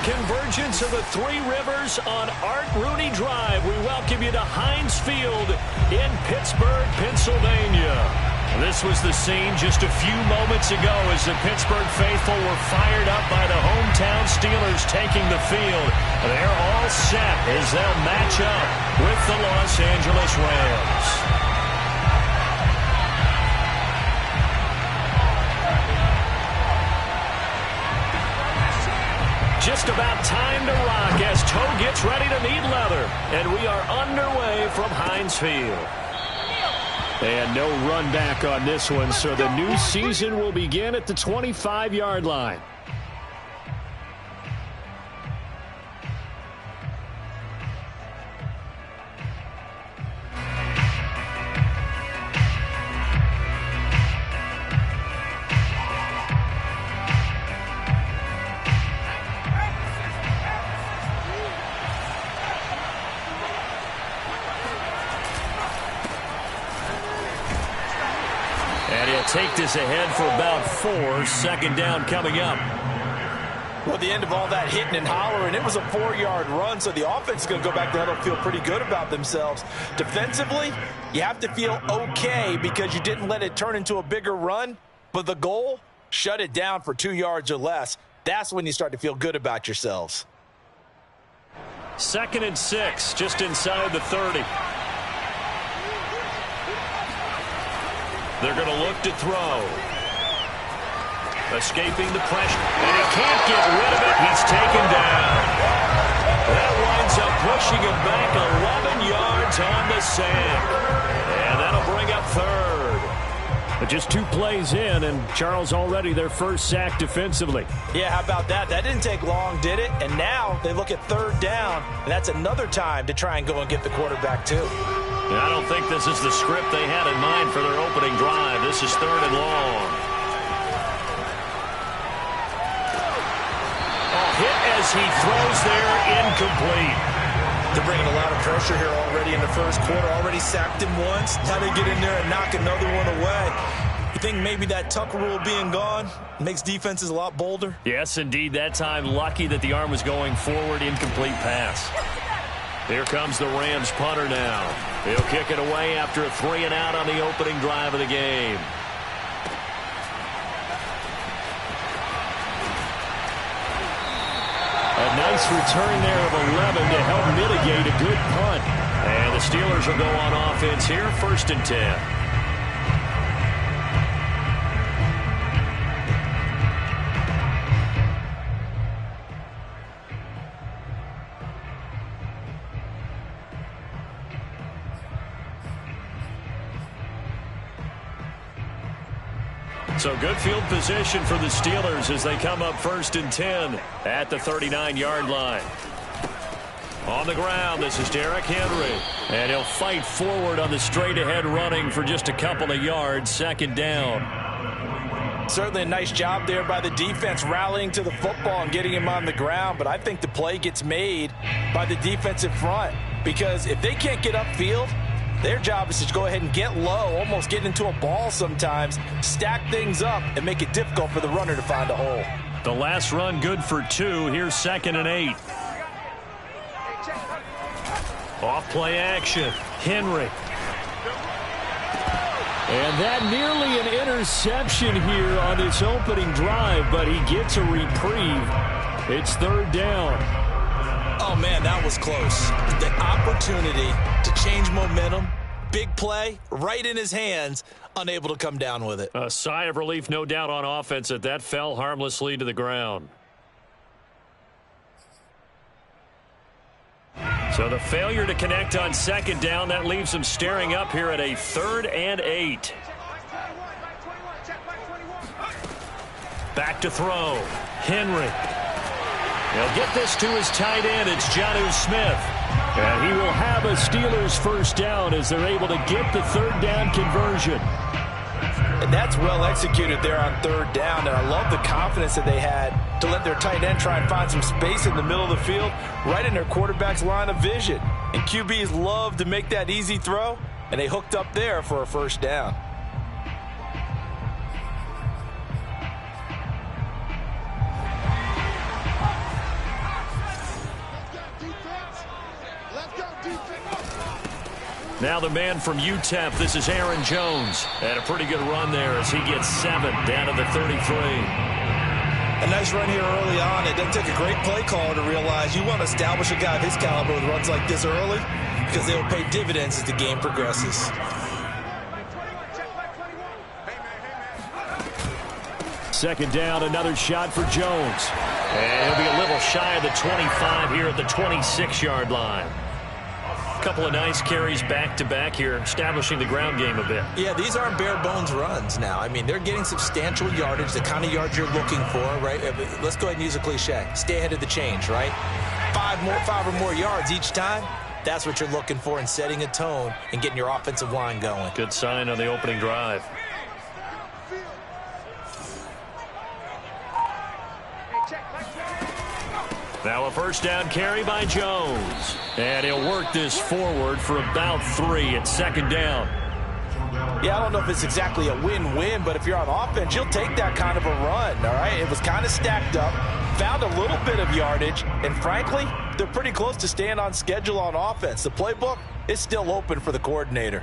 convergence of the Three Rivers on Art Rooney Drive. We welcome you to Heinz Field in Pittsburgh, Pennsylvania. This was the scene just a few moments ago as the Pittsburgh faithful were fired up by the hometown Steelers taking the field. They're all set as they'll match up with the Los Angeles Rams. Just about time to rock as Toe gets ready to meet leather. And we are underway from Heinz Field. And no run back on this one, so the new season will begin at the 25-yard line. Take this ahead for about 4. Second down coming up. Well, the end of all that hitting and hollering, it was a 4-yard run, so the offense is going to go back there and feel pretty good about themselves. Defensively, you have to feel okay because you didn't let it turn into a bigger run, but the goal, shut it down for 2 yards or less. That's when you start to feel good about yourselves. 2nd and 6, just inside the 30. They're going to look to throw. Escaping the pressure. And he can't get rid of it. He's taken down. That winds up pushing him back 11 yards on the sack. And that'll bring up 3rd. But just 2 plays in, and Charles already their first sack defensively. Yeah, how about that? That didn't take long, did it? And now they look at 3rd down, and that's another time to try and go and get the quarterback too. I don't think this is the script they had in mind for their opening drive. This is 3rd and long. Hit as he throws there, incomplete. They're bringing a lot of pressure here already in the first quarter. Already sacked him once. Now they get in there and knock another one away. You think maybe that Tucker rule being gone makes defenses a lot bolder? Yes, indeed. That time, lucky that the arm was going forward. Incomplete pass. Here comes the Rams punter now. He'll kick it away after a 3-and-out on the opening drive of the game. A nice return there of 11 to help mitigate a good punt. And the Steelers will go on offense here, 1st and 10. So good field position for the Steelers as they come up 1st and 10 at the 39-yard line. On the ground, this is Derrick Henry. And he'll fight forward on the straight-ahead running for just a couple of yards, 2nd down. Certainly a nice job there by the defense rallying to the football and getting him on the ground. But I think the play gets made by the defensive front because if they can't get upfield, their job is to go ahead and get low, almost get into a ball sometimes, stack things up, and make it difficult for the runner to find a hole. The last run good for 2. Here's 2nd and 8. Off play action. Henry. And that nearly an interception here on this opening drive, but he gets a reprieve. It's 3rd down. Oh, man, that was close. The opportunity to change momentum, big play, right in his hands, unable to come down with it. A sigh of relief, no doubt, on offense that that fell harmlessly to the ground. So the failure to connect on 2nd down, that leaves him staring up here at a 3rd and 8. Back to throw. Henry. He'll get this to his tight end. It's Jonnu Smith. And he will have a Steelers first down as they're able to get the 3rd down conversion. And that's well executed there on 3rd down. And I love the confidence that they had to let their tight end try and find some space in the middle of the field, right in their quarterback's line of vision. And QBs love to make that easy throw, and they hooked up there for a first down. Now the man from UTEP, this is Aaron Jones. Had a pretty good run there as he gets 7 down to the 33. A nice run here early on. It doesn't take a great play caller to realize you want to establish a guy of his caliber with runs like this early because they will pay dividends as the game progresses. Second down, another shot for Jones. And he'll be a little shy of the 25 here at the 26-yard line. Couple of nice carries back-to-back here, establishing the ground game a bit. Yeah, these aren't bare-bones runs now. I mean, they're getting substantial yardage, the kind of yards you're looking for, right? Let's go ahead and use a cliche. Stay ahead of the change, right? 5 or more yards each time. That's what you're looking for in setting a tone and getting your offensive line going. Good sign on the opening drive. Now a first down carry by Jones. And he'll work this forward for about 3 at second down. Yeah, I don't know if it's exactly a win-win, but if you're on offense, you'll take that kind of a run, all right? It was kind of stacked up, found a little bit of yardage, and frankly, they're pretty close to staying on schedule on offense. The playbook is still open for the coordinator.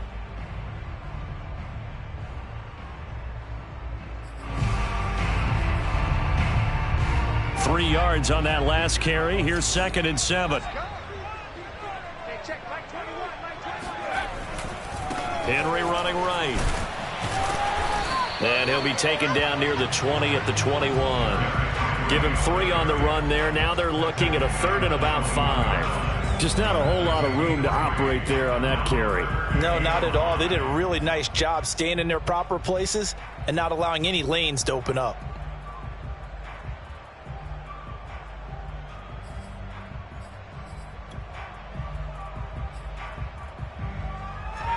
Three yards on that last carry. Here's 2nd and 7. Henry running right. And he'll be taken down near the 20 at the 21. Give him 3 on the run there. Now they're looking at a 3rd and about 5. Just not a whole lot of room to operate there on that carry. No, not at all. They did a really nice job staying in their proper places and not allowing any lanes to open up.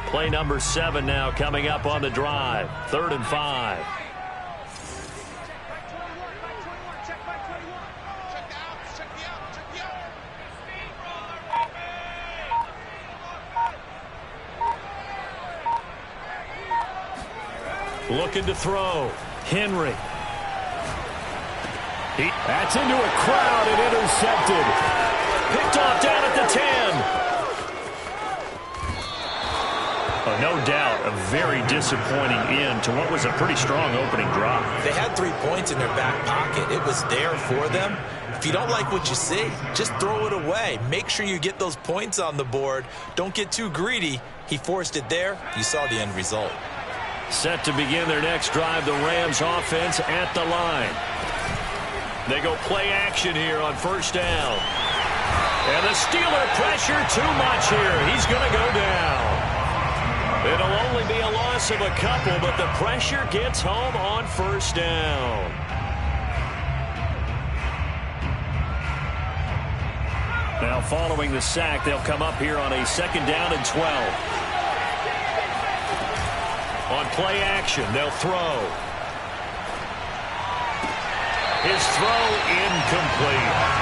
Play number 7 now coming up on the drive. 3rd and 5. Looking to throw. Henry. That's into a crowd and intercepted. Picked off down at the 10. Oh, no doubt, a very disappointing end to what was a pretty strong opening drive. They had 3 points in their back pocket. It was there for them. If you don't like what you see, just throw it away. Make sure you get those points on the board. Don't get too greedy. He forced it there. You saw the end result. Set to begin their next drive, the Rams offense at the line. They go play action here on first down. And the Steeler pressure too much here. He's going to go down. It'll only be a loss of a couple, but the pressure gets home on first down. Now following the sack, they'll come up here on a 2nd down and 12. On play action, they'll throw. His throw incomplete.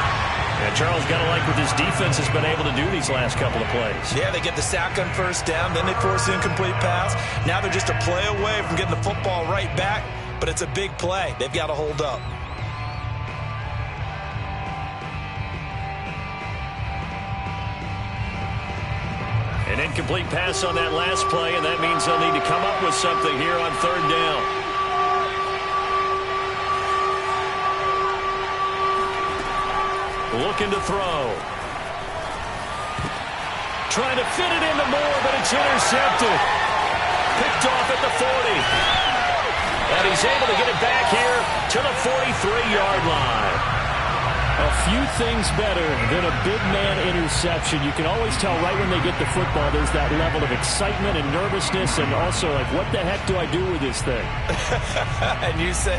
And Charles, got to like what this defense has been able to do these last couple of plays. Yeah, they get the sack on first down, then they force the incomplete pass. Now they're just a play away from getting the football right back, but it's a big play. They've got to hold up. An incomplete pass on that last play, and that means they'll need to come up with something here on 3rd down. Looking to throw. Trying to fit it into Moore, but it's intercepted. Picked off at the 40. And he's able to get it back here to the 43-yard line. A few things better than a big man interception. You can always tell right when they get the football, there's that level of excitement and nervousness, and also like, what the heck do I do with this thing? And you say,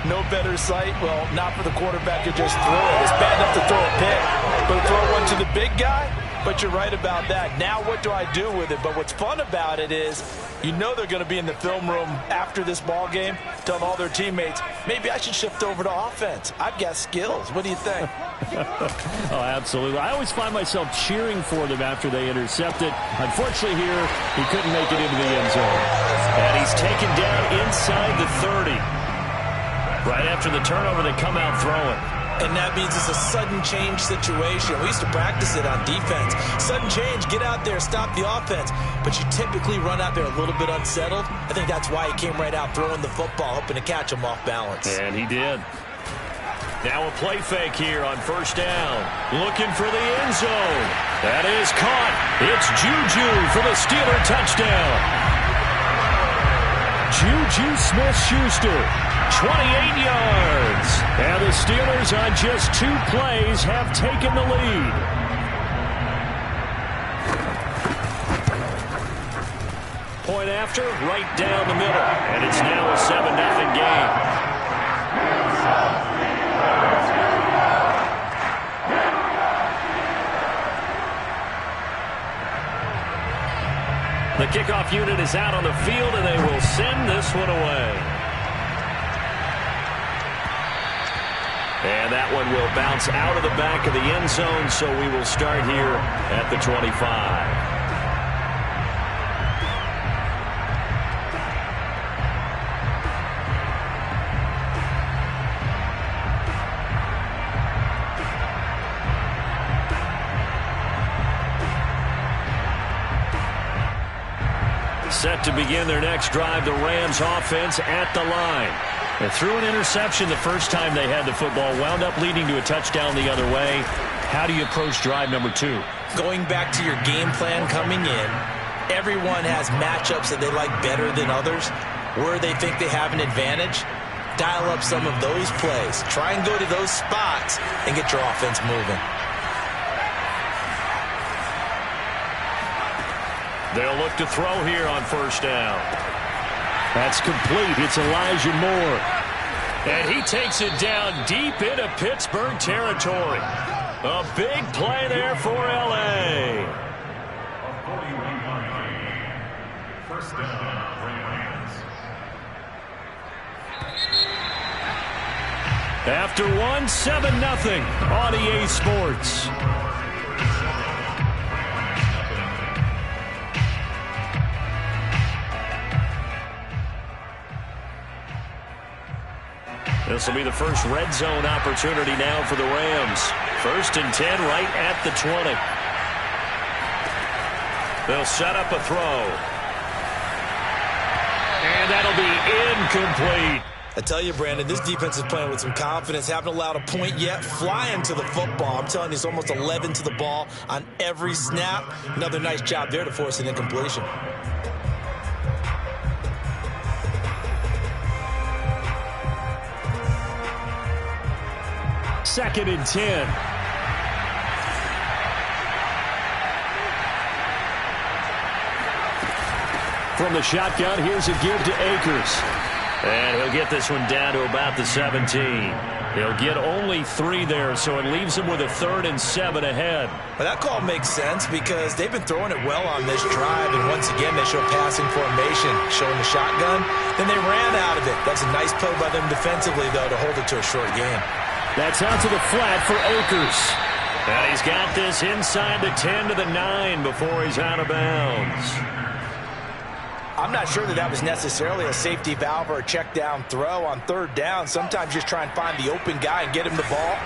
no better sight? Well, not for the quarterback to just throw it. It's bad enough to throw a pick, but throw one to the big guy? But you're right about that. Now what do I do with it? But what's fun about it is, you know they're going to be in the film room after this ball game, telling all their teammates, maybe I should shift over to offense. I've got skills. What do you think? Oh, absolutely. I always find myself cheering for them after they intercept it. Unfortunately here, he couldn't make it into the end zone. And he's taken down inside the 30. Right after the turnover, they come out throwing. And that means it's a sudden change situation. We used to practice it on defense. Sudden change, get out there, stop the offense. But you typically run out there a little bit unsettled. I think that's why he came right out throwing the football, hoping to catch him off balance. And he did. Now a play fake here on first down. Looking for the end zone. That is caught. It's Juju for the Steeler touchdown. Juju Smith-Schuster, 28 yards. And the Steelers on just 2 plays have taken the lead. Point after, right down the middle. And it's now a 7-0 game. The kickoff unit is out on the field, and they will send this one away. And that one will bounce out of the back of the end zone, so we will start here at the 25. Set to begin their next drive, the Rams offense at the line. They threw an interception the first time they had the football, wound up leading to a touchdown the other way. How do you approach drive number 2? Going back to your game plan coming in, everyone has matchups that they like better than others. Where they think they have an advantage, dial up some of those plays. Try and go to those spots and get your offense moving. They'll look to throw here on first down. That's complete. It's Elijah Moore. And he takes it down deep into Pittsburgh territory. A big play there for L.A. First down, Rams. After 7-0 on EA Sports. This will be the first red zone opportunity now for the Rams. 1st and 10 right at the 20. They'll set up a throw. And that'll be incomplete. I tell you, Brandon, this defense is playing with some confidence. Haven't allowed a point yet. Flying to the football. I'm telling you, it's almost 11 to the ball on every snap. Another nice job there to force an incompletion. 2nd and 10. From the shotgun, here's a give to Akers. And he'll get this one down to about the 17. He'll get only 3 there, so it leaves him with a 3rd and 7 ahead. Well, that call makes sense because they've been throwing it well on this drive, and once again they show passing formation, showing the shotgun. Then they ran out of it. That's a nice play by them defensively, though, to hold it to a short gain. That's out to the flat for Akers. And he's got this inside the 10 to the 9 before he's out of bounds. I'm not sure that was necessarily a safety valve or a check down throw on 3rd down. Sometimes just try and find the open guy and get him the ball.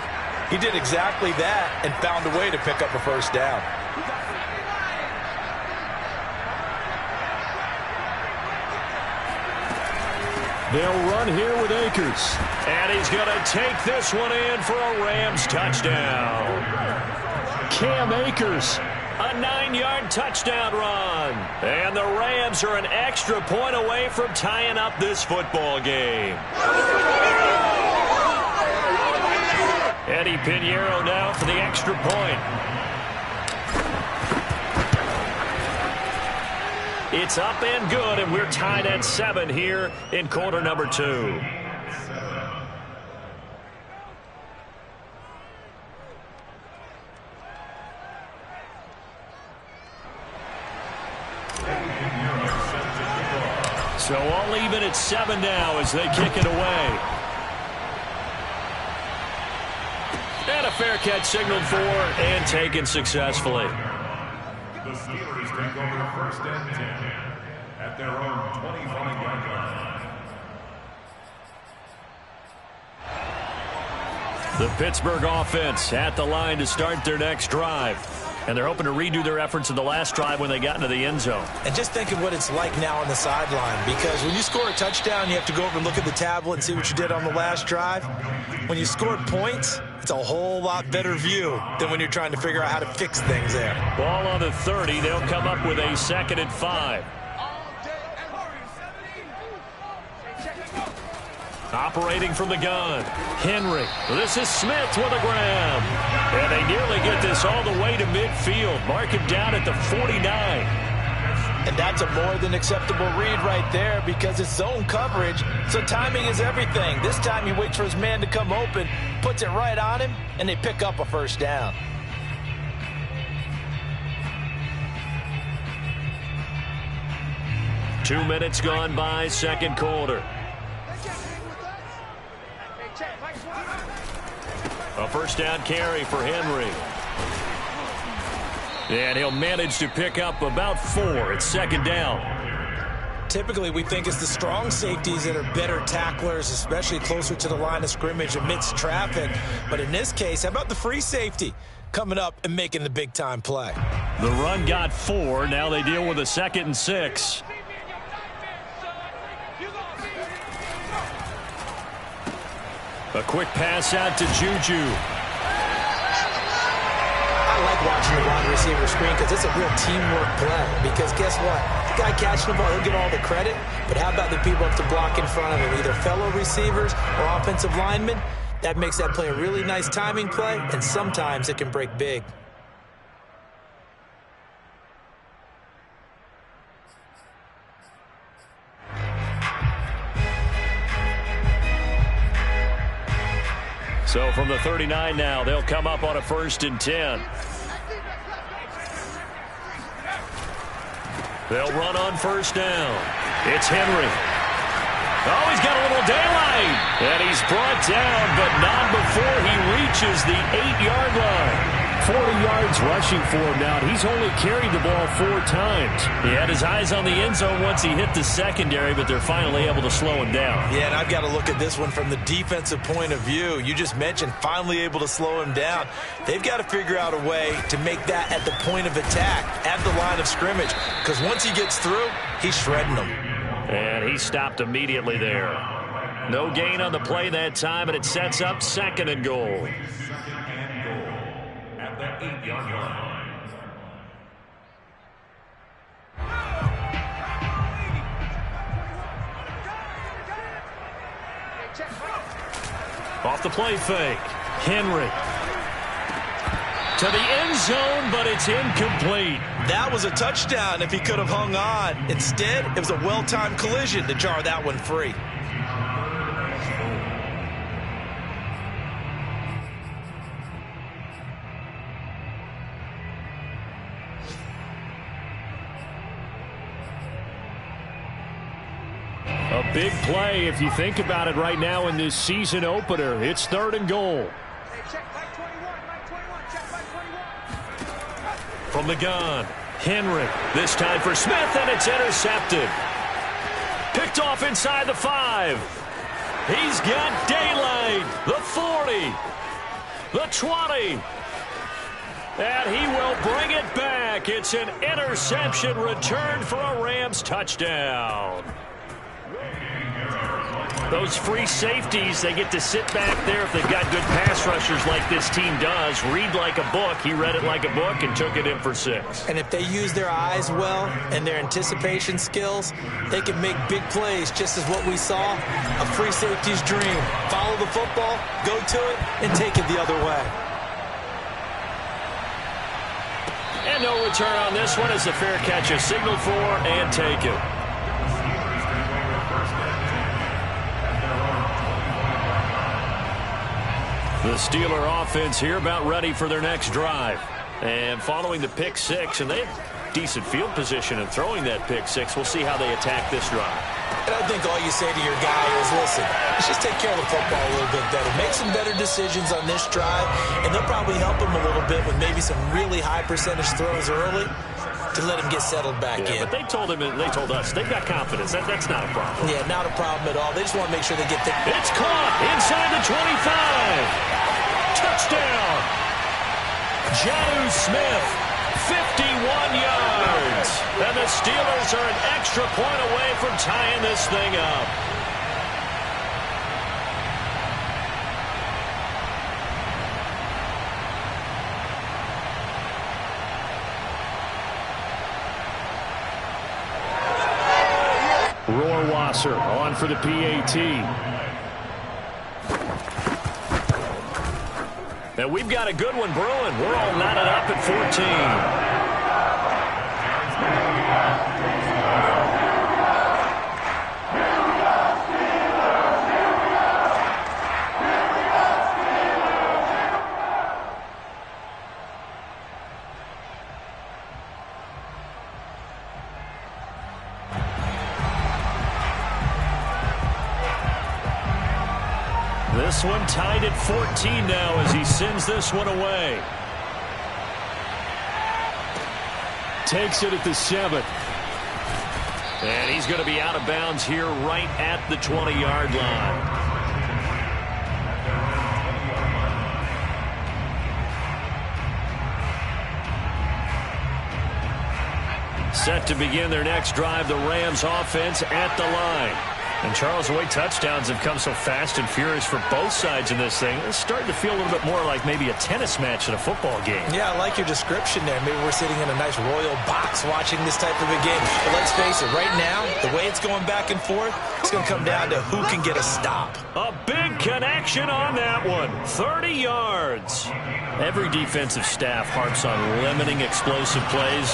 He did exactly that and found a way to pick up a 1st down. They'll run here with Akers. And he's going to take this one in for a Rams touchdown. Cam Akers, a 9-yard touchdown run. And the Rams are an extra point away from tying up this football game. Eddie Pinheiro now for the extra point. It's up and good, and we're tied at 7 here in quarter number 2. So all even at 7 now as they kick it away. And a fair catch signaled for and taken successfully. The Steelers take over 1st and 10 at their own 25-yard line. The Pittsburgh offense at the line to start their next drive. And they're hoping to redo their efforts in the last drive when they got into the end zone. And just think of what it's like now on the sideline, because when you score a touchdown, you have to go over and look at the tablet and see what you did on the last drive. When you scored points, it's a whole lot better view than when you're trying to figure out how to fix things there. Ball on the 30. They'll come up with a 2nd and 5. Operating from the gun, Henry. This is Smith with a grab. And they nearly get this all the way to midfield. Mark him down at the 49. And that's a more than acceptable read right there because it's zone coverage, so timing is everything. This time he waits for his man to come open, puts it right on him, and they pick up a first down. Two minutes gone by, second quarter. A first down carry for Henry. And he'll manage to pick up about 4. It's 2nd down. Typically, we think it's the strong safeties that are better tacklers, especially closer to the line of scrimmage amidst traffic. But in this case, how about the free safety coming up and making the big-time play? The run got 4. Now they deal with a 2nd and 6. A quick pass out to Juju. I like watching the wide receiver screen because it's a real teamwork play. Because guess what? The guy catching the ball, he'll get all the credit. But how about the people up to block in front of him, either fellow receivers or offensive linemen? That makes that play a really nice timing play, and sometimes it can break big. So from the 39 now, they'll come up on a 1st and 10. They'll run on 1st down. It's Henry. Oh, he's got a little daylight. And he's brought down, but not before he reaches the 8-yard line. 40 yards rushing for him now. He's only carried the ball 4 times. He had his eyes on the end zone once he hit the secondary, but they're finally able to slow him down. Yeah, and I've got to look at this one from the defensive point of view. You just mentioned finally able to slow him down. They've got to figure out a way to make that at the point of attack, at the line of scrimmage, because once he gets through, he's shredding them. And he stopped immediately there. No gain on the play that time, and it sets up 2nd and goal. At the 8-yard line. Off the play fake. Henry. To the end zone, but it's incomplete. That was a touchdown if he could have hung on. Instead, it was a well-timed collision to jar that one free. A big play if you think about it right now in this season opener. It's 3rd and goal. From the gun, Henry. This time for Smith, and it's intercepted. Picked off inside the 5. He's got daylight. The 40. The 20. And he will bring it back. It's an interception return for a Rams touchdown. Those free safeties, they get to sit back there if they've got good pass rushers like this team does. Read like a book. He read it like a book and took it in for 6. And if they use their eyes well and their anticipation skills, they can make big plays, just as what we saw. A free safety's dream. Follow the football, go to it, and take it the other way. And no return on this one as the fair catch is signaled for and taken. The Steeler offense here about ready for their next drive. And following the pick 6, and they have decent field position in throwing that pick 6. We'll see how they attack this drive. And I think all you say to your guy is, listen, let's just take care of the football a little bit better. Make some better decisions on this drive, and they'll probably help him a little bit with maybe some really high percentage throws early to let him get settled back in. But they told us they've got confidence. That's not a problem. Yeah, not a problem at all. They just want to make sure they get the... It's caught inside the 25. touchdown. Jonnu Smith, 51 yards. And the Steelers are an extra point away from tying this thing up. Rohrwasser on for the PAT. And we've got a good one brewing. We're all knotted up at 14. This one tied at 14 now as he sends this one away. Takes it at the 7th. And he's going to be out of bounds here right at the 20-yard line. Set to begin their next drive, the Rams offense at the line. And, Charles, the way touchdowns have come so fast and furious for both sides in this thing, it's starting to feel a little bit more like maybe a tennis match in a football game. Yeah, I like your description there. Maybe we're sitting in a nice royal box watching this type of a game. But let's face it, right now, the way it's going back and forth, it's going to come down to who can get a stop. A big connection on that one. 30 yards. Every defensive staff harps on limiting explosive plays.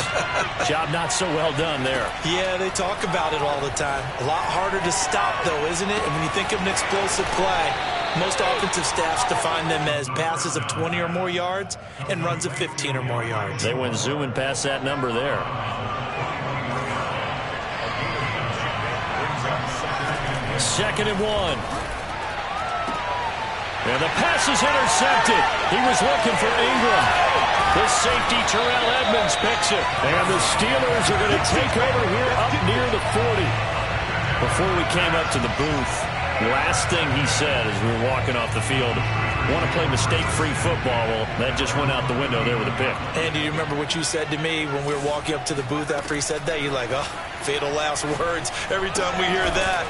Job not so well done there. Yeah, they talk about it all the time. A lot harder to stop, though, isn't it? And when you think of an explosive play, most offensive staffs define them as passes of 20 or more yards and runs of 15 or more yards. They went zooming past that number there. Second and 1. And the pass is intercepted. He was looking for Ingram. The safety, Terrell Edmonds, picks it. And the Steelers are going to take over here up near the 40. Before we came up to the booth, last thing he said as we were walking off the field, want to play mistake-free football. Well, that just went out the window there with a pick. And do you remember what you said to me when we were walking up to the booth after he said that? You're like, oh, fatal last words. Every time we hear that,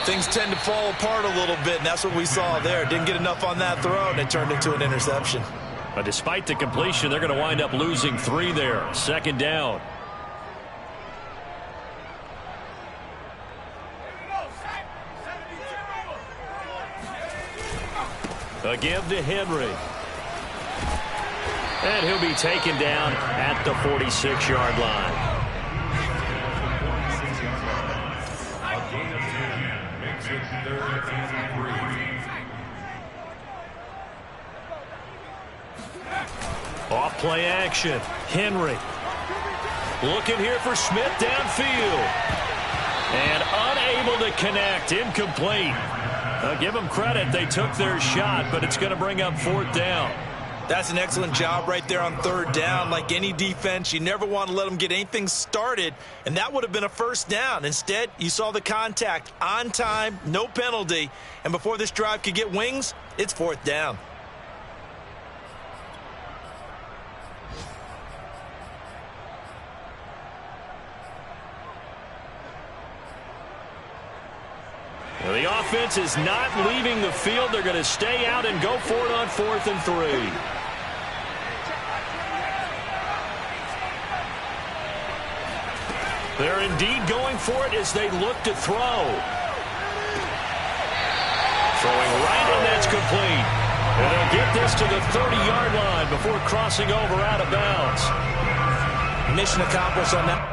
things tend to fall apart a little bit, and that's what we saw there. Didn't get enough on that throw, and it turned into an interception. But despite the completion, they're going to wind up losing 3 there. Second down. A give to Henry. And he'll be taken down at the 46-yard line. Makes it 3rd and 3. Off play action. Henry. Looking here for Smith downfield. And unable to connect. Incomplete. Give them credit. They took their shot, but it's going to bring up 4th down. That's an excellent job right there on 3rd down. Like any defense, you never want to let them get anything started, and that would have been a 1st down. Instead, you saw the contact on time, no penalty, and before this drive could get wings, it's 4th down. Well, the offense is not leaving the field. They're going to stay out and go for it on 4th and 3. They're indeed going for it as they look to throw. Throwing right, and that's complete. And they'll get this to the 30-yard line before crossing over out of bounds. Mission accomplished on that.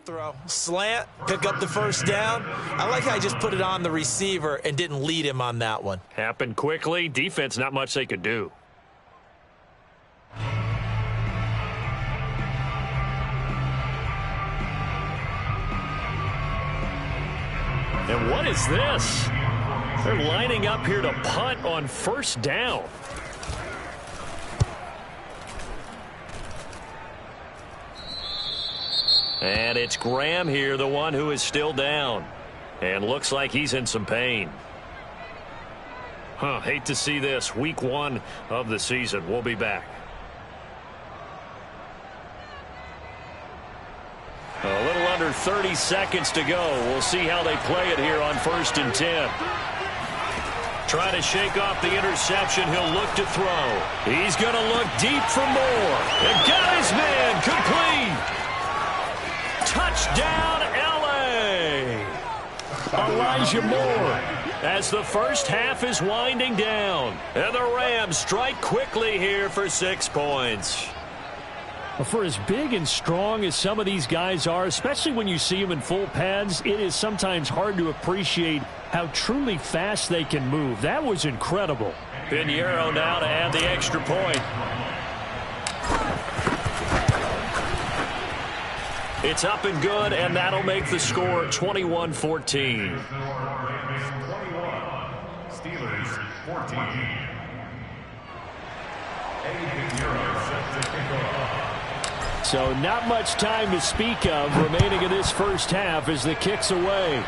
Throw, slant, pick up the first down. I like how I just put it on the receiver and didn't lead him on that one. Happened quickly. Defense, not much they could do. And what is this? They're lining up here to punt on first down. And it's Graham here, the one who is still down. And looks like he's in some pain. Hate to see this. Week 1 of the season. We'll be back. A little under 30 seconds to go. We'll see how they play it here on 1st and 10. Trying to shake off the interception. He'll look to throw. He's going to look deep for more. And got his man. Complete. Touchdown, L.A. Elijah Moore as the first half is winding down. And the Rams strike quickly here for 6 points. For as big and strong as some of these guys are, especially when you see them in full pads, it is sometimes hard to appreciate how truly fast they can move. That was incredible. Pinheiro now to add the extra point. It's up and good, and that'll make the score 21-14. Steelers 14. So not much time to speak of remaining in this first half as the kick's away.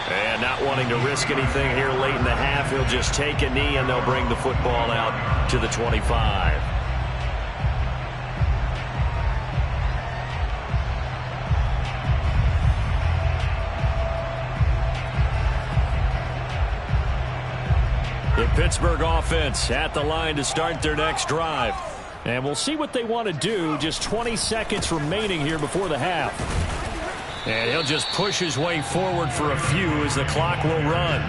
And not wanting to risk anything here late in the half, he'll just take a knee and they'll bring the football out to the 25. The Pittsburgh offense at the line to start their next drive. And we'll see what they want to do. Just 20 seconds remaining here before the half. And he'll just push his way forward for a few as the clock will run.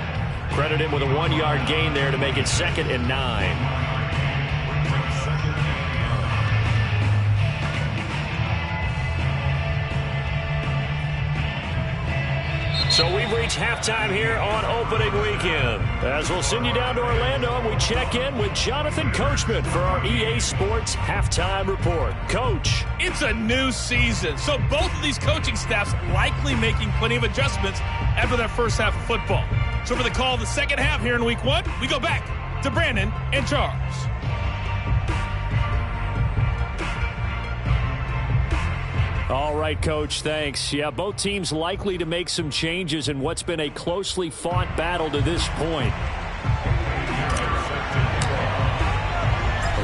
Credit him with a 1-yard gain there to make it 2nd and 9. So we've reached halftime here on opening weekend. As we'll send you down to Orlando and we check in with Jonathan Coachman for our EA Sports Halftime Report. Coach. It's a new season, so both of these coaching staffs likely making plenty of adjustments after that first half of football. So for the call of the second half here in week 1, we go back to Brandon and Charles. All right, Coach, thanks. Yeah, both teams likely to make some changes in what's been a closely fought battle to this point.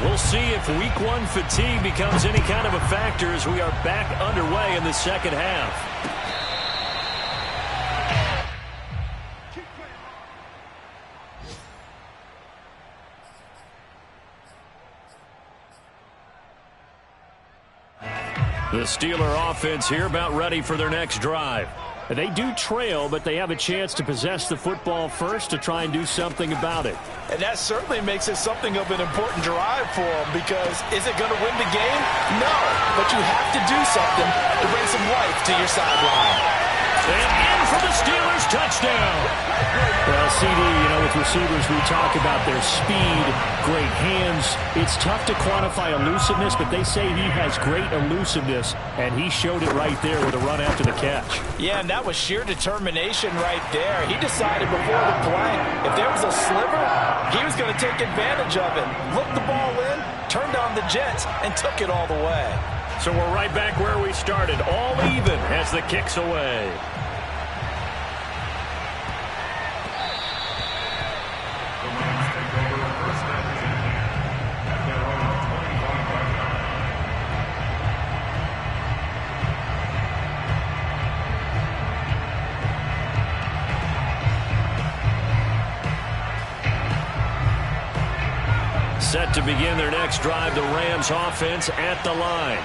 We'll see if week 1 fatigue becomes any kind of a factor as we are back underway in the second half. The Steeler offense here about ready for their next drive. They do trail, but they have a chance to possess the football first to try and do something about it. And that certainly makes it something of an important drive for them, because is it going to win the game? No, but you have to do something to bring some life to your sideline. And in for the Steelers touchdown. Well, CD, with receivers, we talk about their speed, great hands. It's tough to quantify elusiveness, but they say he has great elusiveness, and he showed it right there with a run after the catch. Yeah, and that was sheer determination right there. He decided before the play, if there was a sliver, he was going to take advantage of it. Looked the ball in, turned on the Jets, and took it all the way. So we're right back where we started, all even as the kick's away. Set to begin their next drive, the Rams offense at the line.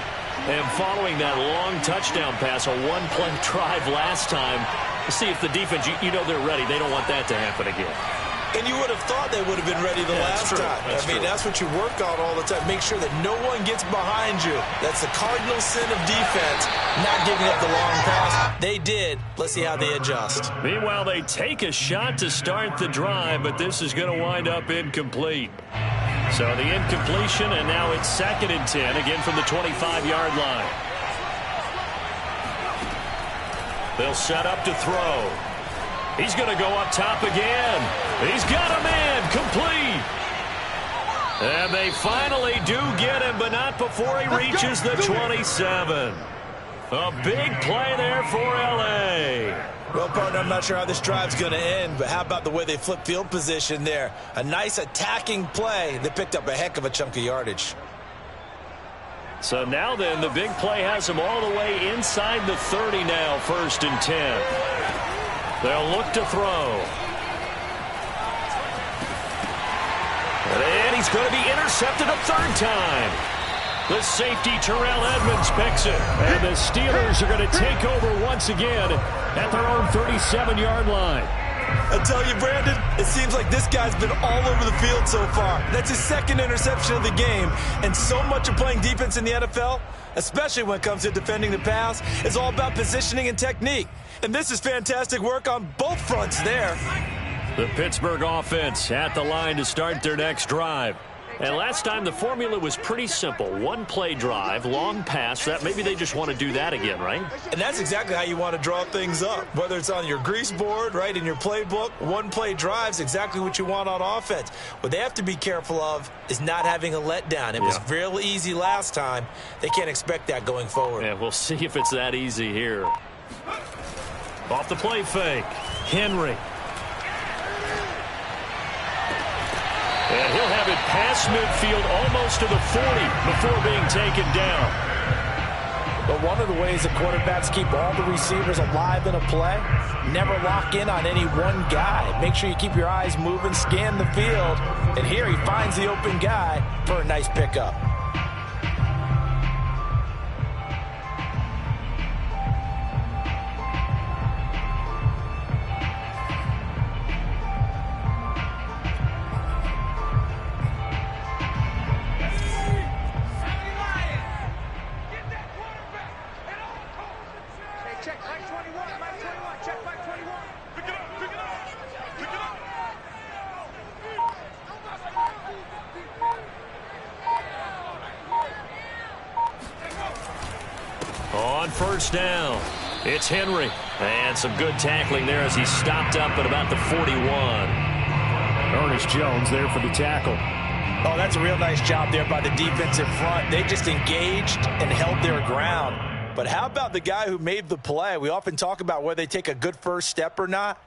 And following that long touchdown pass, a one-play drive last time, to see if the defense, they're ready. They don't want that to happen again. And you would have thought they would have been ready the last time. I mean, that's what you work on all the time. Make sure that no one gets behind you. That's the cardinal sin of defense, not giving up the long pass. They did. Let's see how they adjust. Meanwhile, they take a shot to start the drive, but this is going to wind up incomplete. So the incompletion, and now it's 2nd and 10, again from the 25-yard line. They'll set up to throw. He's going to go up top again. He's got a man, complete. And they finally do get him, but not before he reaches the 27. A big play there for L.A. Well, partner, I'm not sure how this drive's going to end, but how about the way they flip field position there? A nice attacking play that picked up a heck of a chunk of yardage. So now then, the big play has them all the way inside the 30 now, 1st and 10. They'll look to throw. And he's going to be intercepted a 3rd time. The safety, Terrell Edmunds, picks it. And the Steelers are going to take over once again at their own 37-yard line. I tell you, Brandon, it seems like this guy's been all over the field so far. That's his 2nd interception of the game. And so much of playing defense in the NFL, especially when it comes to defending the pass, is all about positioning and technique. And this is fantastic work on both fronts there. The Pittsburgh offense at the line to start their next drive. And last time the formula was pretty simple. 1-play drive, long pass. That maybe they just want to do that again, right? And that's exactly how you want to draw things up. Whether it's on your grease board, right, in your playbook, 1-play drive's exactly what you want on offense. What they have to be careful of is not having a letdown. It was real easy last time. They can't expect that going forward. Yeah, we'll see if it's that easy here. Off the play fake, Henry. And he'll have it past midfield almost to the 40 before being taken down. But one of the ways that quarterbacks keep all the receivers alive in a play, never lock in on any one guy. Make sure you keep your eyes moving, scan the field. And here he finds the open guy for a nice pickup. On 1st down, it's Henry. And some good tackling there as he stopped up at about the 41. Ernest Jones there for the tackle. Oh, that's a real nice job there by the defensive front. They just engaged and held their ground. But how about the guy who made the play? We often talk about whether they take a good first step or not.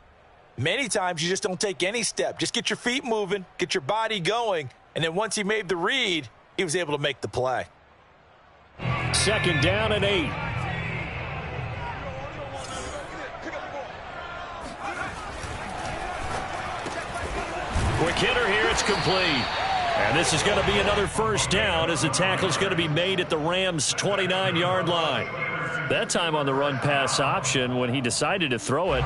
Many times you just don't take any step. Just get your feet moving, get your body going, and then once he made the read, he was able to make the play. 2nd down and 8. Quick hitter here, it's complete. And this is going to be another 1st down as the tackle's going to be made at the Rams' 29-yard line. That time on the run-pass option when he decided to throw it.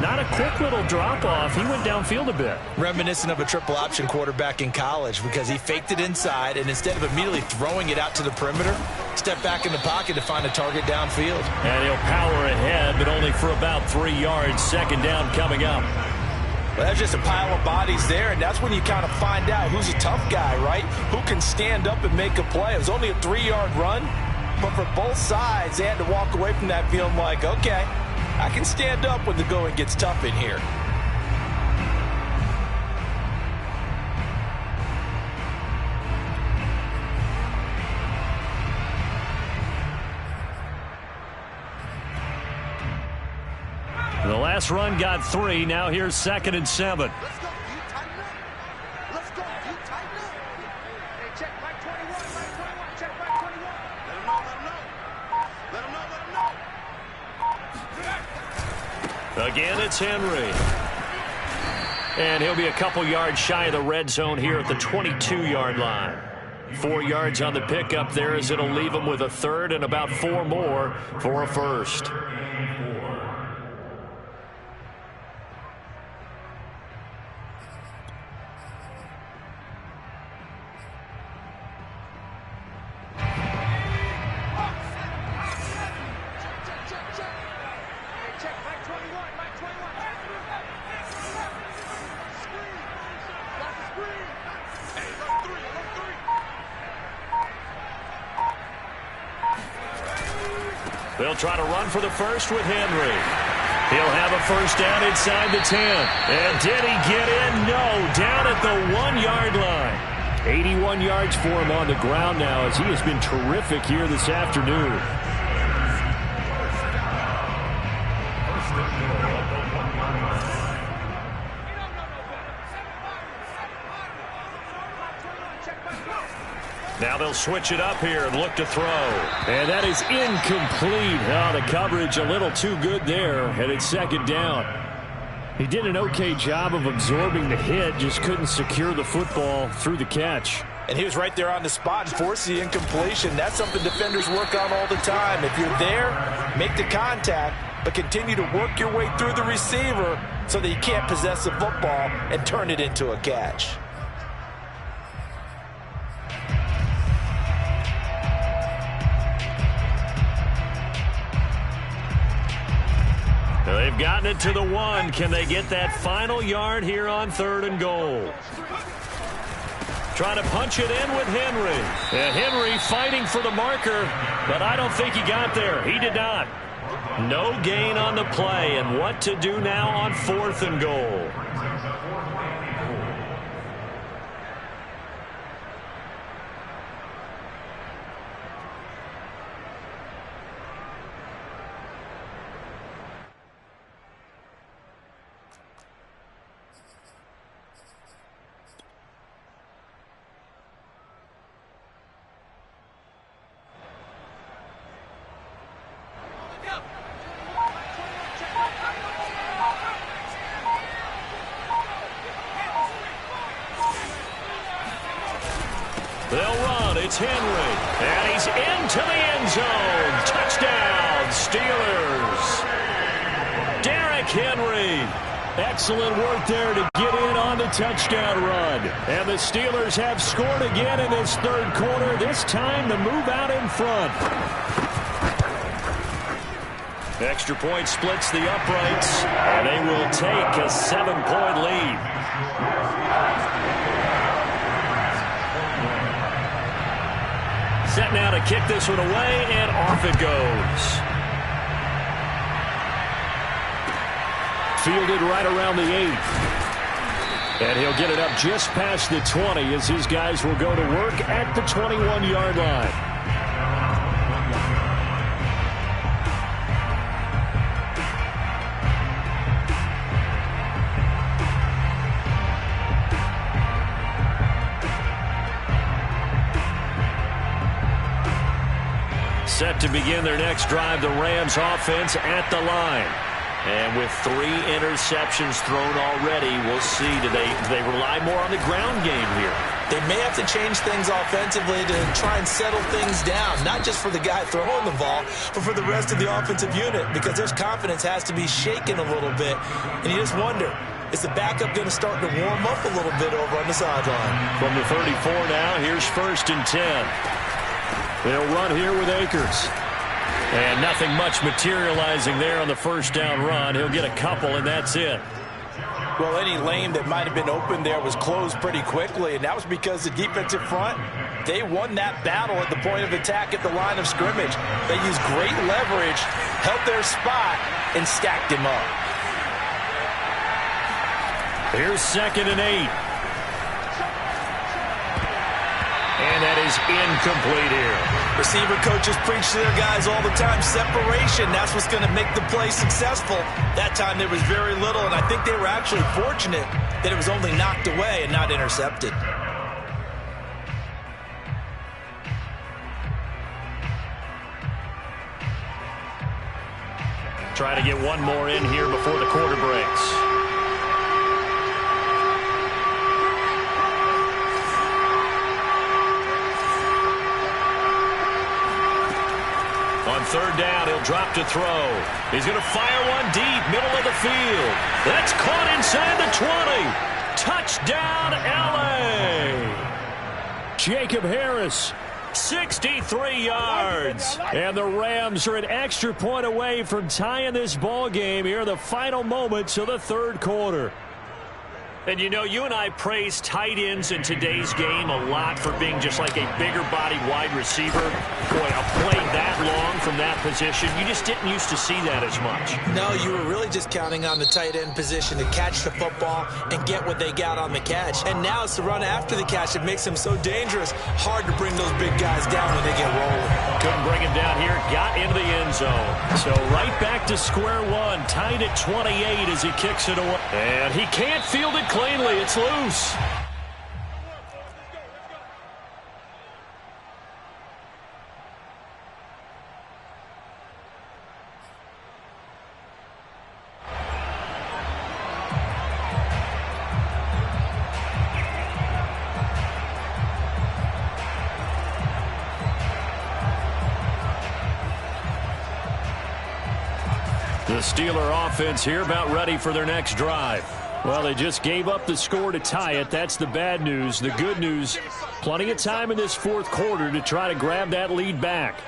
Not a quick little drop-off. He went downfield a bit. Reminiscent of a triple-option quarterback in college because he faked it inside, and instead of immediately throwing it out to the perimeter, stepped back in the pocket to find a target downfield. And he'll power ahead, but only for about 3 yards. 2nd down coming up. Well, that's just a pile of bodies there, and that's when you kind of find out who's a tough guy, right? Who can stand up and make a play. It was only a 3-yard run, but for both sides, they had to walk away from that feeling like, okay, I can stand up when the going gets tough in here. The last run got 3. Now here's 2nd and 7. Let's go. You tighten up. Let's go. You tighten up. Hey, check Mike 21. Mike 21. Check Mike 21. Let him know. Let him know. Let him know. Again, it's Henry. And he'll be a couple yards shy of the red zone here at the 22-yard line. 4 yards on the pickup there as it'll leave him with a 3rd and about 4 more for a 1st. They'll try to run for the first with Henry. He'll have a first down inside the 10. And did he get in? No, down at the 1-yard line. 81 yards for him on the ground now as he has been terrific here this afternoon. Now they'll switch it up here and look to throw. And that is incomplete. Oh, the coverage a little too good there, and it's second down. He did an okay job of absorbing the hit, just couldn't secure the football through the catch. And he was right there on the spot and forced the incompletion. That's something defenders work on all the time. If you're there, make the contact, but continue to work your way through the receiver so that you can't possess the football and turn it into a catch. They've gotten it to the 1. Can they get that final yard here on 3rd and goal? Trying to punch it in with Henry. And Henry fighting for the marker, but I don't think he got there. He did not. No gain on the play, and what to do now on 4th and goal? They'll run. It's Henry. And he's into the end zone. Touchdown, Steelers. Derrick Henry. Excellent work there to get in on the touchdown run. And the Steelers have scored again in this 3rd quarter. This time to move out in front. Extra point splits the uprights. And they will take a 7-point lead. Set now to kick this one away, and off it goes. Fielded right around the 8. And he'll get it up just past the 20 as his guys will go to work at the 21-yard line. Set to begin their next drive, the Rams offense at the line. And with 3 interceptions thrown already, we'll see. Do they rely more on the ground game here? They may have to change things offensively to try and settle things down, not just for the guy throwing the ball, but for the rest of the offensive unit, because their confidence has to be shaken a little bit. And you just wonder, is the backup going to start to warm up a little bit over on the sideline? From the 34 now, here's 1st and 10. They'll run here with Akers. And nothing much materializing there on the first down run. He'll get a couple, and that's it. Well, any lane that might have been open there was closed pretty quickly, and that was because the defensive front, they won that battle at the point of attack at the line of scrimmage. They used great leverage, held their spot, and stacked him up. Here's 2nd and 8. And that is incomplete here. Receiver coaches preach to their guys all the time. Separation, that's what's going to make the play successful. That time there was very little, and I think they were actually fortunate that it was only knocked away and not intercepted. Try to get one more in here before the quarter breaks. On 3rd down, he'll drop to throw. He's going to fire one deep, middle of the field. That's caught inside the 20. Touchdown, L.A. Jacob Harris, 63 yards. And the Rams are an extra point away from tying this ball game here in the final moments of the 3rd quarter. And you know, you and I praise tight ends in today's game a lot for being just like a bigger-bodied wide receiver. Boy, a play that long from that position, you just didn't used to see that as much. No, you were really just counting on the tight end position to catch the football and get what they got on the catch. And now it's the run after the catch that makes him so dangerous. Hard to bring those big guys down when they get rolling. Couldn't bring him down here, got into the end zone. So right back to square one, tied at 28 as he kicks it away. And he can't field it cleanly. It's loose. The Steeler offense here about ready for their next drive. Well, they just gave up the score to tie it. That's the bad news. The good news, plenty of time in this fourth quarter to try to grab that lead back.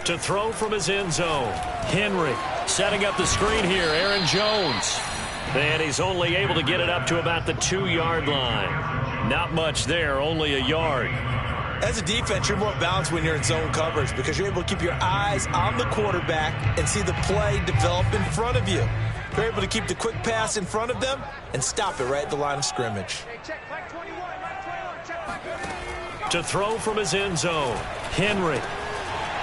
To throw from his end zone, Henry setting up the screen here, Aaron Jones. And he's only able to get it up to about the 2-yard line. Not much there, only a yard. As a defense, you're more balanced when you're in zone coverage because you're able to keep your eyes on the quarterback and see the play develop in front of you. You're able to keep the quick pass in front of them and stop it right at the line of scrimmage. To throw from his end zone, Henry.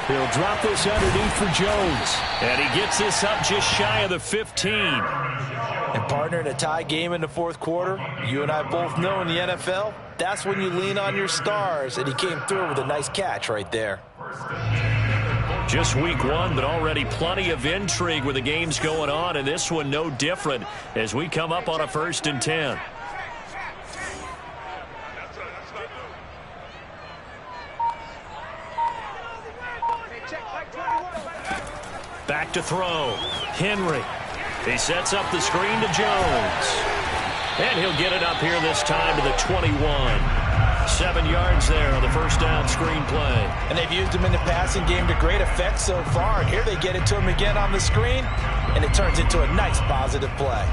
He'll drop this underneath for Jones. And he gets this up just shy of the 15. And partner, in a tie game in the fourth quarter, you and I both know in the NFL, that's when you lean on your stars, and he came through with a nice catch right there. Just week one, but already plenty of intrigue with the games going on, and this one no different as we come up on a 1st and 10. Back to throw. Henry. He sets up the screen to Jones. And he'll get it up here this time to the 21. 7 yards there on the first down screen play. And they've used him in the passing game to great effect so far. And here they get it to him again on the screen, and it turns into a nice positive play.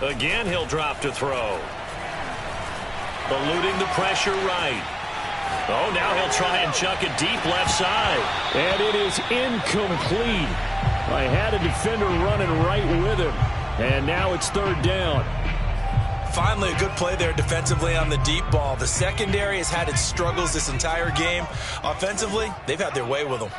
Again, he'll drop to throw. Eluding the pressure right. Oh, now he'll try and chuck it deep left side. And it is incomplete. I had a defender running right with him. And now it's 3rd down. Finally, a good play there defensively on the deep ball. The secondary has had its struggles this entire game. Offensively, they've had their way with them.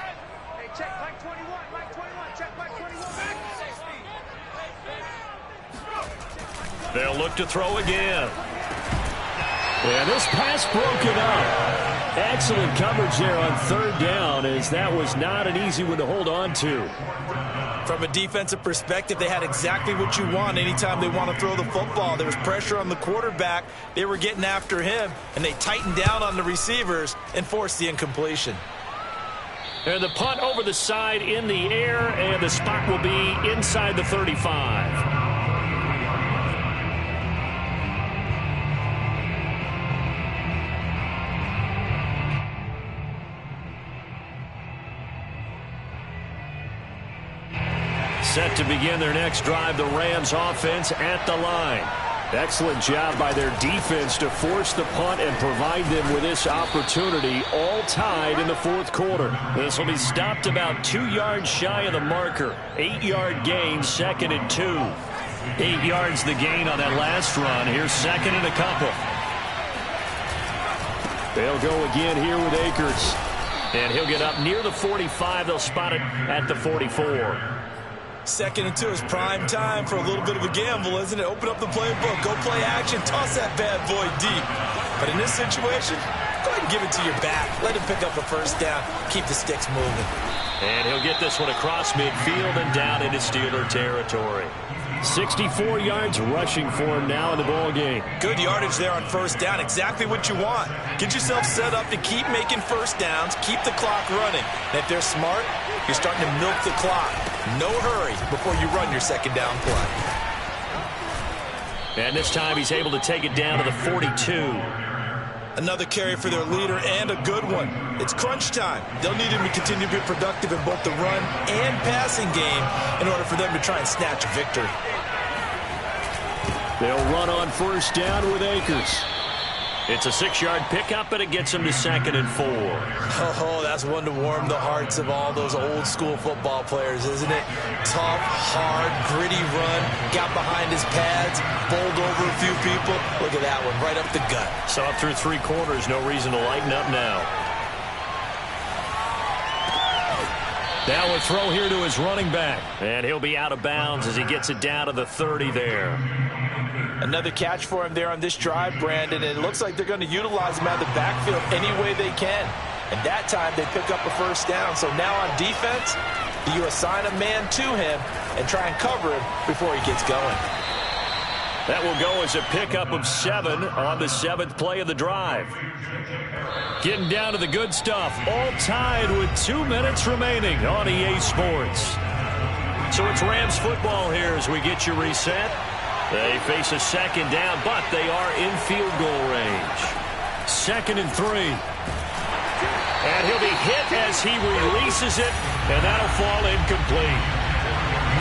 They'll look to throw again. And this pass broken up. Excellent coverage there on 3rd down, as that was not an easy one to hold on to. From a defensive perspective, they had exactly what you want anytime they want to throw the football. There was pressure on the quarterback. They were getting after him, and they tightened down on the receivers and forced the incompletion. And the punt over the side in the air, and the spot will be inside the 35. Set to begin their next drive, the Rams offense at the line. Excellent job by their defense to force the punt and provide them with this opportunity, all tied in the fourth quarter. This will be stopped about 2 yards shy of the marker. 8-yard gain, 2nd and 2. 8 yards the gain on that last run. Here's 2nd and a couple. They'll go again here with Akers. And he'll get up near the 45. They'll spot it at the 44. 2nd and 2 is prime time for a little bit of a gamble, isn't it? Open up the playbook, go play action, toss that bad boy deep. But in this situation, go ahead and give it to your back. Let him pick up a 1st down. Keep the sticks moving. And he'll get this one across midfield and down into Steeler territory. 64 yards rushing for him now in the ball game. Good yardage there on first down. Exactly what you want. Get yourself set up to keep making first downs, keep the clock running. And if they're smart, you're starting to milk the clock. No hurry before you run your second down play. And this time he's able to take it down to the 42. Another carry for their leader, and a good one. It's crunch time. They'll need him to continue to be productive in both the run and passing game in order for them to try and snatch a victory. They'll run on first down with Akers. It's a 6-yard pickup, and it gets them to 2nd and 4. Oh, that's one to warm the hearts of all those old-school football players, isn't it? Tough, hard, gritty run, got behind his pads, bowled over a few people. Look at that one, right up the gut. So up through 3 quarters, no reason to lighten up now. Now a throw here to his running back, and he'll be out of bounds as he gets it down to the 30 there. Another catch for him there on this drive, Brandon. And it looks like they're going to utilize him out of the backfield any way they can. And that time they pick up a first down. So now on defense, do you assign a man to him and try and cover him before he gets going? That will go as a pickup of 7 on the 7th play of the drive. Getting down to the good stuff. All tied with 2 minutes remaining on EA Sports. So it's Rams football here as we get you reset. They face a second down, but they are in field goal range. 2nd and 3. And he'll be hit as he releases it, and that'll fall incomplete.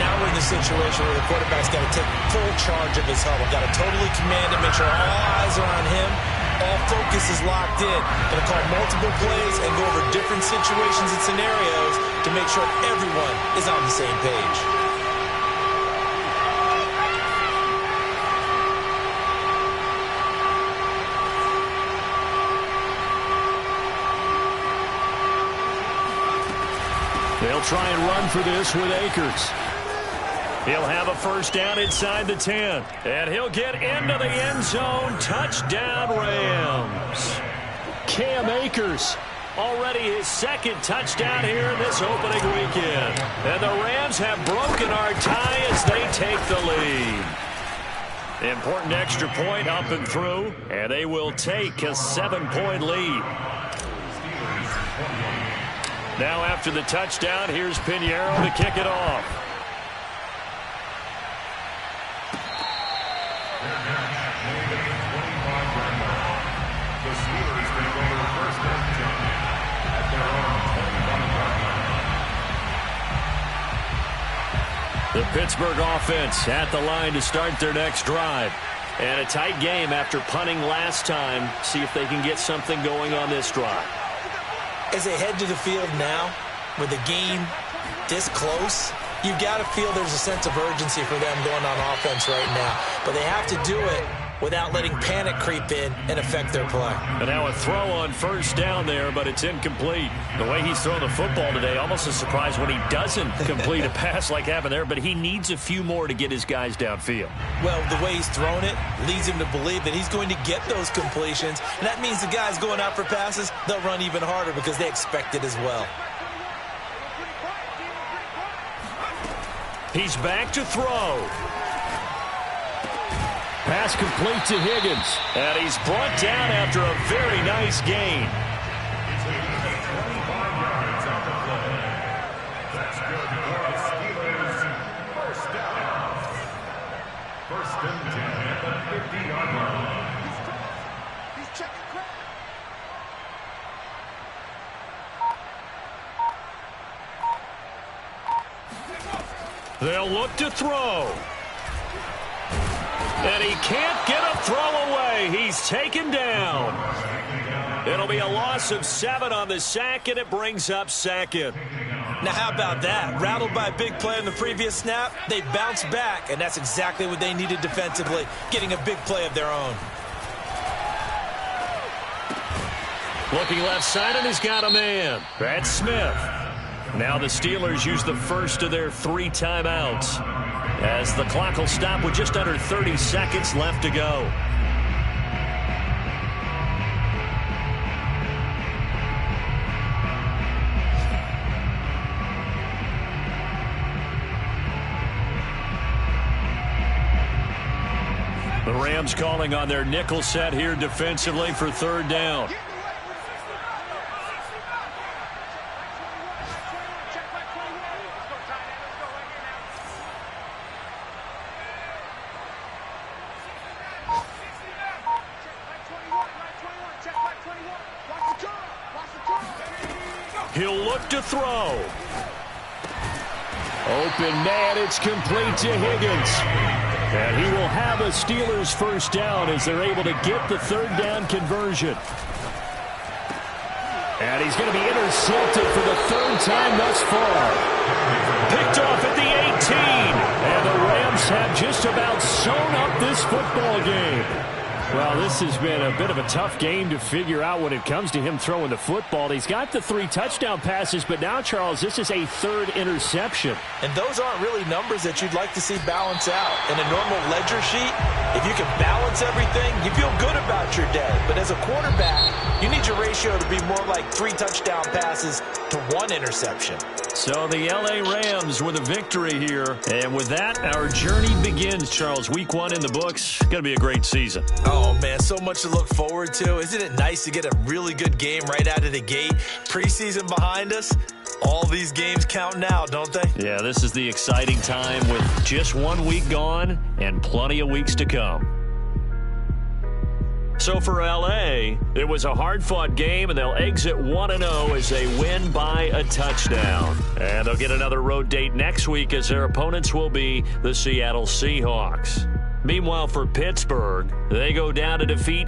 Now we're in the situation where the quarterback's got to take full charge of his huddle. Got to totally command it, make sure all eyes are on him. All focus is locked in. Going to call multiple plays and go over different situations and scenarios to make sure everyone is on the same page. They'll try and run for this with Akers. He'll have a first down inside the 10. And he'll get into the end zone. Touchdown, Rams. Cam Akers, already his 2nd touchdown here in this opening weekend. And the Rams have broken our tie as they take the lead. Important extra point up and through. And they will take a 7-point lead. Now after the touchdown, here's Pinheiro to kick it off. The Steelers take over first and 10 at their own 21 yard line. The Pittsburgh offense at the line to start their next drive. And a tight game after punting last time. See if they can get something going on this drive. As they head to the field now, with the game this close, you've got to feel there's a sense of urgency for them going on offense right now. But they have to do it without letting panic creep in and affect their play. And now a throw on first down there, but it's incomplete. The way he's thrown the football today, almost a surprise when he doesn't complete a pass like happened there, but he needs a few more to get his guys downfield. Well, the way he's thrown it leads him to believe that he's going to get those completions, and that means the guys going out for passes, they'll run even harder because they expect it as well. He's back to throw. Pass complete to Higgins. And he's brought down after a very nice gain. He's taken 25 yards on the play. That's good for the Steelers. First down. First and 10 at the 50-yard line. He's checking crap. They'll look to throw. And he can't get a throw away. He's taken down. It'll be a loss of 7 on the sack, and it brings up 2nd. Now, how about that? Rattled by a big play in the previous snap, they bounce back, and that's exactly what they needed defensively, getting a big play of their own. Looking left side, and he's got a man. That's Smith. Now the Steelers use the first of their 3 timeouts, as the clock will stop with just under 30 seconds left to go. The Rams calling on their nickel set here defensively for third down. He'll look to throw. Open man, it's complete to Higgins. And he will have a Steelers first down as they're able to get the third down conversion. And he's going to be intercepted for the third time thus far. Picked off at the 18. And the Rams have just about sewn up this football game. Well, this has been a bit of a tough game to figure out when it comes to him throwing the football. He's got the 3 touchdown passes, but now, Charles, this is a third interception. And those aren't really numbers that you'd like to see balance out. In a normal ledger sheet, if you can balance everything, you feel good about your day. But as a quarterback, you need your ratio to be more like 3 touchdown passes to 1 interception. So the L.A. Rams with a victory here. And with that, our journey begins, Charles. Week 1 in the books. Going to be a great season. Oh, man, so much to look forward to. Isn't it nice to get a really good game right out of the gate? Preseason behind us. All these games count now, don't they? Yeah, this is the exciting time with just 1 week gone and plenty of weeks to come. So for L.A., it was a hard-fought game, and they'll exit 1-0 as they win by a touchdown. And they'll get another road date next week as their opponents will be the Seattle Seahawks. Meanwhile, for Pittsburgh, they go down to defeat